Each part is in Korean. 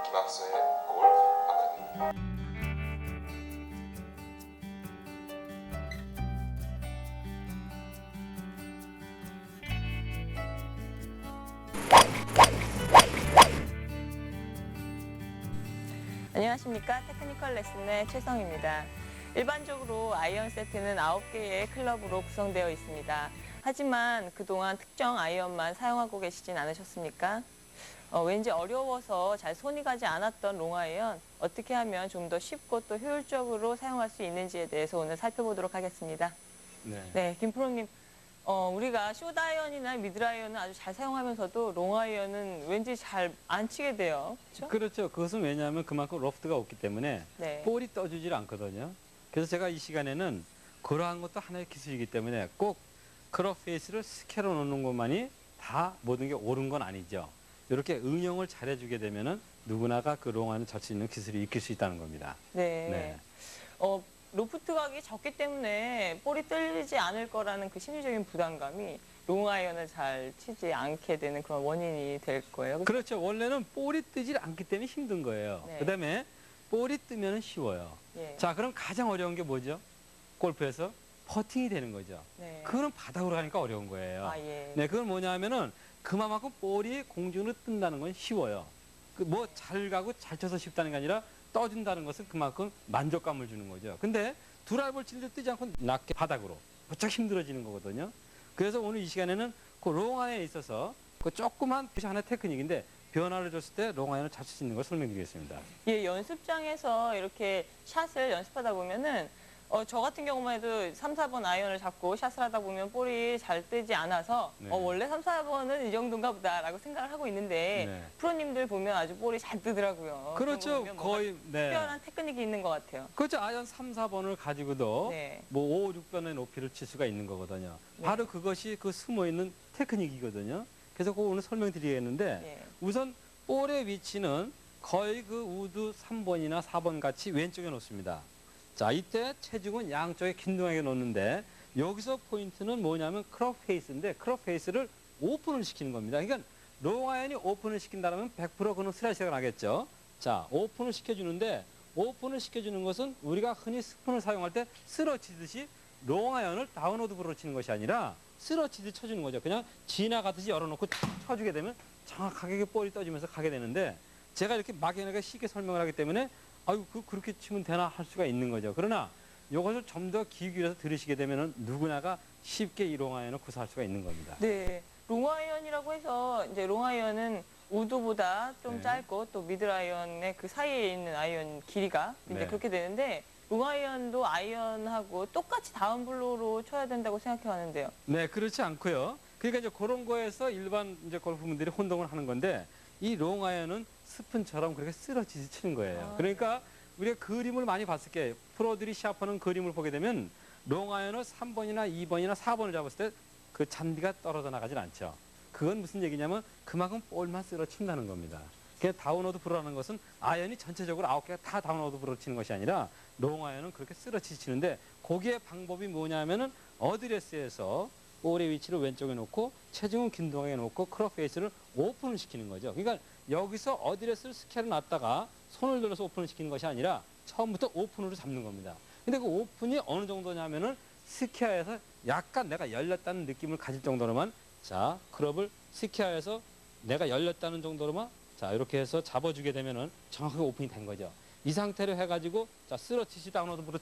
김학서의 골프 아카데미. 안녕하십니까. 테크니컬 레슨의 최성입니다. 일반적으로 아이언 세트는 9개의 클럽으로 구성되어 있습니다. 하지만 그동안 특정 아이언만 사용하고 계시진 않으셨습니까? 왠지 어려워서 잘 손이 가지 않았던 롱아이언, 어떻게 하면 좀 더 쉽고 또 효율적으로 사용할 수 있는지에 대해서 오늘 살펴보도록 하겠습니다. 네, 김프로님, 우리가 숏아이언이나 미드아이언은 아주 잘 사용하면서도 롱아이언은 왠지 잘 안 치게 돼요. 그렇죠? 그렇죠. 그것은 왜냐하면 그만큼 로프트가 없기 때문에 네. 볼이 떠주질 않거든요. 그래서 제가 이 시간에는 그러한 것도 하나의 기술이기 때문에 꼭 크롭 페이스를 스케로 놓는 것만이 다 모든 게 옳은 건 아니죠. 이렇게 응용을 잘해주게 되면은 누구나가 그 롱아이언을 칠 수 있는 기술이 익힐 수 있다는 겁니다. 네. 네. 로프트 각이 적기 때문에 볼이 뚫리지 않을 거라는 그 심리적인 부담감이 롱아이언을 잘 치지 않게 되는 그런 원인이 될 거예요. 그렇죠. 원래는 볼이 뜨질 않기 때문에 힘든 거예요. 네. 그다음에 볼이 뜨면 쉬워요. 예. 자, 그럼 가장 어려운 게 뭐죠? 골프에서 퍼팅이 되는 거죠. 네. 그거는 바닥으로 가니까 어려운 거예요. 아, 예. 네, 그건 뭐냐면은 그만큼 볼이 공중으로 뜬다는 건 쉬워요. 뭐 잘 가고 잘 쳐서 쉽다는 게 아니라 떠준다는 것은 그만큼 만족감을 주는 거죠. 근데 드라이버를 치는데 뜨지 않고 낮게 바닥으로 무척 힘들어지는 거거든요. 그래서 오늘 이 시간에는 그 롱아이언에 있어서 그 조그만 하나의 테크닉인데 변화를 줬을 때 롱아이언을 잘 칠 수 있는 걸 설명드리겠습니다. 예, 연습장에서 이렇게 샷을 연습하다 보면은 저 같은 경우만 해도 3, 4번 아이언을 잡고 샷을 하다 보면 볼이 잘 뜨지 않아서 네. 원래 3, 4번은 이 정도인가 보다라고 생각을 하고 있는데 네. 프로님들 보면 아주 볼이 잘 뜨더라고요. 그렇죠. 그런 거 보면 뭔가 거의 네. 특별한 테크닉이 있는 것 같아요. 그렇죠. 아이언 3, 4번을 가지고도 네. 뭐 5, 6번의 높이를 칠 수가 있는 거거든요. 네. 바로 그것이 그 숨어있는 테크닉이거든요. 그래서 그거 오늘 설명드리겠는데 예. 우선 볼의 위치는 거의 그 우드 3번이나 4번 같이 왼쪽에 놓습니다. 자, 이때 체중은 양쪽에 긴등하게 놓는데 여기서 포인트는 뭐냐면 크롭 페이스인데 크롭 페이스를 오픈을 시키는 겁니다. 그러니까 롱아이언이 오픈을 시킨다면 100% 그는 슬라이스가 나겠죠. 자, 오픈을 시켜주는데 오픈을 시켜주는 것은 우리가 흔히 스푼을 사용할 때 쓰러치듯이 롱아이언을 다운로드브로 치는 것이 아니라 쓰러치듯이 쳐주는 거죠. 그냥 지나가듯이 열어놓고 쳐주게 되면 정확하게 볼이 떠지면서 가게 되는데 제가 이렇게 막연하게 쉽게 설명을 하기 때문에 아유, 그렇게 치면 되나 할 수가 있는 거죠. 그러나 이것을 좀 더 귀 기울여서 들으시게 되면 누구나가 쉽게 이 롱아이언을 구사할 수가 있는 겁니다. 네. 롱아이언이라고 해서 이제 롱아이언은 우드보다 좀 네. 짧고 또 미드아이언의 그 사이에 있는 아이언 길이가 이제 네. 그렇게 되는데 롱아이언도 아이언하고 똑같이 다운블로우로 쳐야 된다고 생각해 왔는데요. 네, 그렇지 않고요. 그러니까 이제 그런 거에서 일반 이제 골프분들이 혼동을 하는 건데 이 롱아이언은 스푼처럼 그렇게 쓰러지듯이 치는 거예요. 아, 그러니까 우리가 그림을 많이 봤을 때 프로들이 시합하는 그림을 보게 되면 롱아이언을 3번이나 2번이나 4번을 잡았을 때 그 잔디가 떨어져 나가질 않죠. 그건 무슨 얘기냐면 그만큼 볼만 쓰러친다는 겁니다. 그냥 다운로드 브로라는 것은 아이언이 전체적으로 9개가 다 다운로드 브로로 치는 것이 아니라 롱아이언은 그렇게 쓰러치듯이 치는데 거기에 방법이 뭐냐면은 어드레스에서 볼의 위치를 왼쪽에 놓고 체중은 긴동하게 놓고 크롭 페이스를 오픈을 시키는 거죠. 그러니까 여기서 어드레스를 스케일을 놨다가 손을 들어서 오픈을 시키는 것이 아니라 처음부터 오픈으로 잡는 겁니다. 근데 그 오픈이 어느 정도냐면은 스퀘어에서 약간 내가 열렸다는 느낌을 가질 정도로만 자, 크롭을 스퀘어에서 내가 열렸다는 정도로만 자, 이렇게 해서 잡아주게 되면은 정확하게 오픈이 된 거죠. 이 상태로 해가지고 자, 쓰러치시 다운로드부터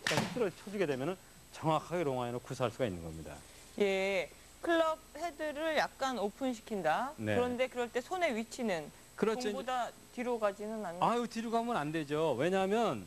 쳐주게 되면은 정확하게 롱아이언을 구사할 수가 있는 겁니다. 예. 클럽 헤드를 약간 오픈시킨다. 네. 그런데 그럴 때 손의 위치는 그렇죠. 공보다 뒤로 가지는 않는. 아유, 뒤로 가면 안 되죠. 왜냐하면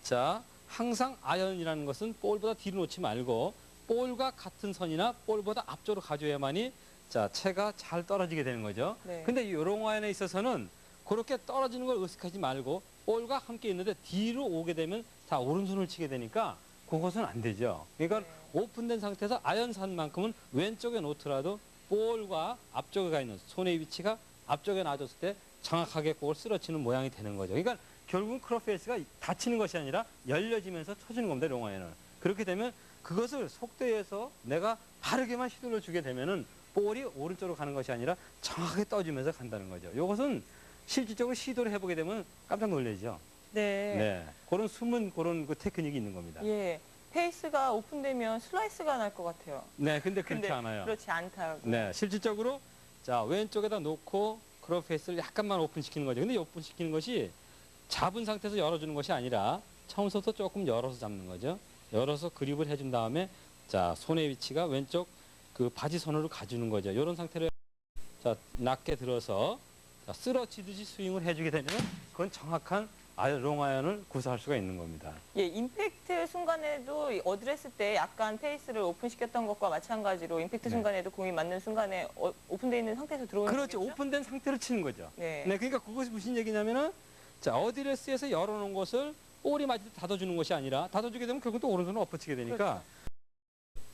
자, 항상 아이언이라는 것은 볼보다 뒤로 놓지 말고 볼과 같은 선이나 볼보다 앞쪽으로 가줘야만이 자, 채가 잘 떨어지게 되는 거죠. 네. 근데 이 롱아이언에 있어서는 그렇게 떨어지는 걸 의식하지 말고 볼과 함께 있는데 뒤로 오게 되면 다 오른손을 치게 되니까 그것은 안 되죠. 그러니까 네. 오픈된 상태에서 아이언산만큼은 왼쪽에 놓더라도 볼과 앞쪽에 가 있는 손의 위치가 앞쪽에 놔줬을 때 정확하게 그걸 쓰러치는 모양이 되는 거죠. 그러니까 결국은 크롭 페이스가 닫히는 것이 아니라 열려지면서 쳐주는 겁니다, 롱아이언을. 그렇게 되면 그것을 속도에서 내가 바르게만 시도를 주게 되면은 볼이 오른쪽으로 가는 것이 아니라 정확하게 떠주면서 간다는 거죠. 이것은 실질적으로 시도를 해보게 되면 깜짝 놀라죠. 네. 네. 그런 숨은 그런 그 테크닉이 있는 겁니다. 예. 페이스가 오픈되면 슬라이스가 날 것 같아요. 네, 근데 그렇지 근데 않아요. 그렇지 않다고. 네, 실질적으로 자 왼쪽에다 놓고 크롭 페이스를 약간만 오픈시키는 거죠. 근데 이 오픈시키는 것이 잡은 상태에서 열어주는 것이 아니라 처음부터 조금 열어서 잡는 거죠. 열어서 그립을 해준 다음에 자 손의 위치가 왼쪽 그 바지 선으로 가주는 거죠. 이런 상태로 자 낮게 들어서 자, 쓰러지듯이 스윙을 해주게 되면 그건 정확한 롱아이언을 구사할 수가 있는 겁니다. 예, 임팩트 순간에도 이 어드레스 때 약간 페이스를 오픈시켰던 것과 마찬가지로 임팩트 네. 순간에도 공이 맞는 순간에 오픈되어 있는 상태에서 들어오는 그렇죠. 거겠죠? 오픈된 상태로 치는 거죠. 네. 네, 그러니까 그것이 무슨 얘기냐면은 자 어드레스에서 열어놓은 것을 볼이 맞을 때 닫아주는 것이 아니라 닫아주게 되면 결국 또 오른손을 엎어치게 되니까 그렇죠.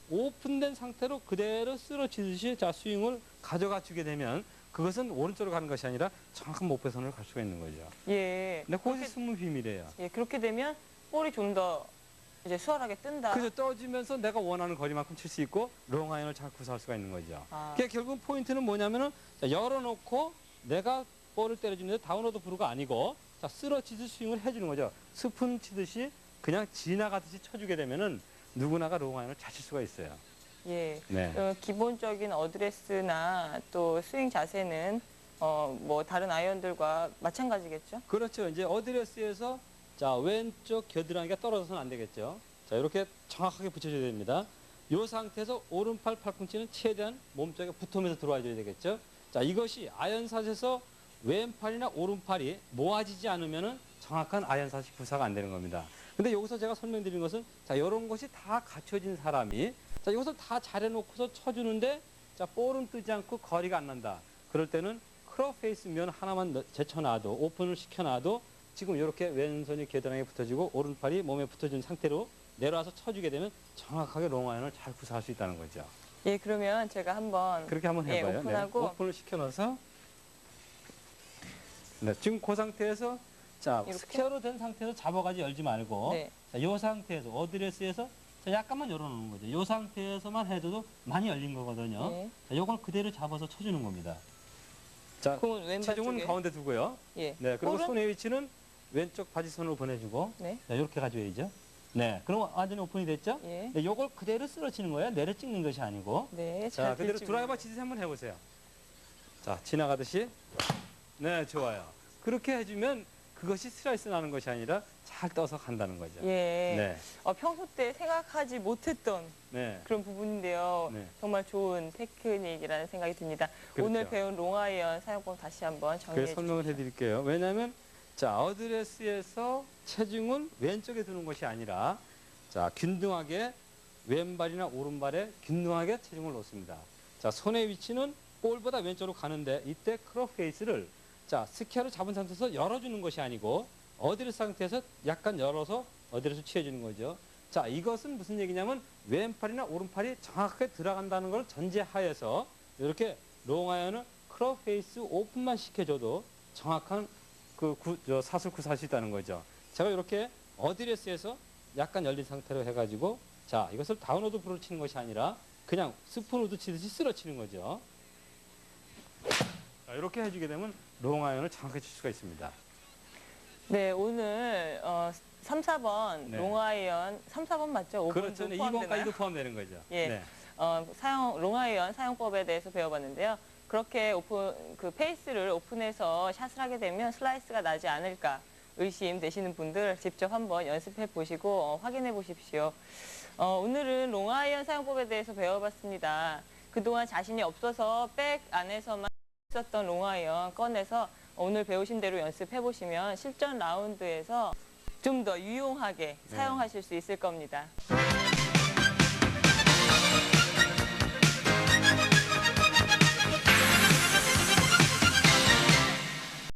오픈된 상태로 그대로 쓰러지듯이 자 스윙을 가져가 주게 되면 그것은 오른쪽으로 가는 것이 아니라 정확한 목표선으로 갈 수가 있는 거죠. 예. 근데 그것이 숨은 비밀이에요. 예, 그렇게 되면 볼이 좀 더 이제 수월하게 뜬다. 그래서 떠지면서 내가 원하는 거리만큼 칠 수 있고 롱아이언을 잘 구사할 수가 있는 거죠. 아, 그러니까 결국 포인트는 뭐냐면은 자, 열어놓고 내가 볼을 때려주는데 다운로드 브루가 아니고 자, 쓰러지듯이 스윙을 해주는 거죠. 스푼 치듯이 그냥 지나가듯이 쳐주게 되면은 누구나가 롱아이언을 잘 칠 수가 있어요. 예. 네. 기본적인 어드레스나 또 스윙 자세는 뭐 다른 아이언들과 마찬가지겠죠? 그렇죠. 이제 어드레스에서 자 왼쪽 겨드랑이가 떨어져서는 안 되겠죠. 자 이렇게 정확하게 붙여줘야 됩니다. 이 상태에서 오른팔 팔꿈치는 최대한 몸쪽에 붙으면서 들어와 줘야 되겠죠. 자 이것이 아이언샷에서 왼팔이나 오른팔이 모아지지 않으면은 정확한 아이언샷이 구사가 안 되는 겁니다. 근데 여기서 제가 설명드린 것은 자 이런 것이 다 갖춰진 사람이 자 이것을 다 잘해놓고서 쳐주는데 자 볼은 뜨지 않고 거리가 안 난다. 그럴 때는 크롭 페이스 면 하나만 제쳐놔도 오픈을 시켜놔도 지금 이렇게 왼손이 겨드랑이에 붙어지고 오른팔이 몸에 붙어진 상태로 내려와서 쳐주게 되면 정확하게 롱아이언을 잘 구사할 수 있다는 거죠. 예, 그러면 제가 한번 그렇게 한번 예, 해봐요. 오픈하고 네, 오픈을 시켜놔서 네, 지금 그 상태에서 자 이렇게? 스퀘어로 된 상태에서 잡아가지 열지 말고 네. 자, 이 상태에서 어드레스에서 자, 약간만 열어놓는 거죠. 이 상태에서만 해도 많이 열린 거거든요. 예. 자, 이걸 그대로 잡아서 쳐주는 겁니다. 자, 공은 왼발 체중은 쪽에. 가운데 두고요. 예. 네, 그리고 볼은? 손의 위치는 왼쪽 바지선으로 보내주고 네. 자, 이렇게 가져야죠. 네, 그럼 완전히 오픈이 됐죠? 예. 네, 이걸 그대로 쓰러치는 거예요. 내려 찍는 것이 아니고. 네. 자, 잘 그대로 될지 드라이버 모르겠- 치듯이 한번 해보세요. 자, 지나가듯이. 네, 좋아요. 그렇게 해주면 그것이 슬라이스 나는 것이 아니라 잘 떠서 간다는 거죠. 예. 네, 평소 때 생각하지 못했던 네. 그런 부분인데요. 네. 정말 좋은 테크닉이라는 생각이 듭니다. 그렇죠. 오늘 배운 롱아이언 사용법 다시 한번 정리해 그래서 설명을 주십시오. 해드릴게요. 왜냐하면 자 어드레스에서 체중을 왼쪽에 두는 것이 아니라 자 균등하게 왼발이나 오른발에 균등하게 체중을 놓습니다. 자 손의 위치는 볼보다 왼쪽으로 가는데 이때 크롭 페이스를 자 스퀘어로 잡은 상태에서 열어주는 것이 아니고 어드레스 상태에서 약간 열어서 어드레스 취해주는 거죠. 자 이것은 무슨 얘기냐면 왼팔이나 오른팔이 정확하게 들어간다는 걸 전제하에서 이렇게 롱아이언을 크롭 페이스 오픈만 시켜줘도 정확한 사슬 구사할 수 있다는 거죠. 제가 이렇게 어드레스에서 약간 열린 상태로 해가지고 자 이것을 다운로드 브루를 치는 것이 아니라 그냥 스푼우드 치듯이 쓸어치는 거죠. 자, 이렇게 해주게 되면 롱아이언을 정확하게 칠 수가 있습니다. 네, 오늘 3, 4번 네. 롱아이언 3, 4번 맞죠? 5번도 그렇죠. 네, 포함되나요? 2번까지도 포함되는 거죠. 예. 네. 롱아이언 사용법에 대해서 배워봤는데요. 그렇게 그 페이스를 오픈해서 샷을 하게 되면 슬라이스가 나지 않을까 의심되시는 분들 직접 한번 연습해 보시고 확인해 보십시오. 오늘은 롱아이언 사용법에 대해서 배워봤습니다. 그동안 자신이 없어서 백 안에서만 썼던 롱아이언 꺼내서 오늘 배우신 대로 연습해 보시면 실전 라운드에서 좀 더 유용하게 사용하실 수 있을 겁니다.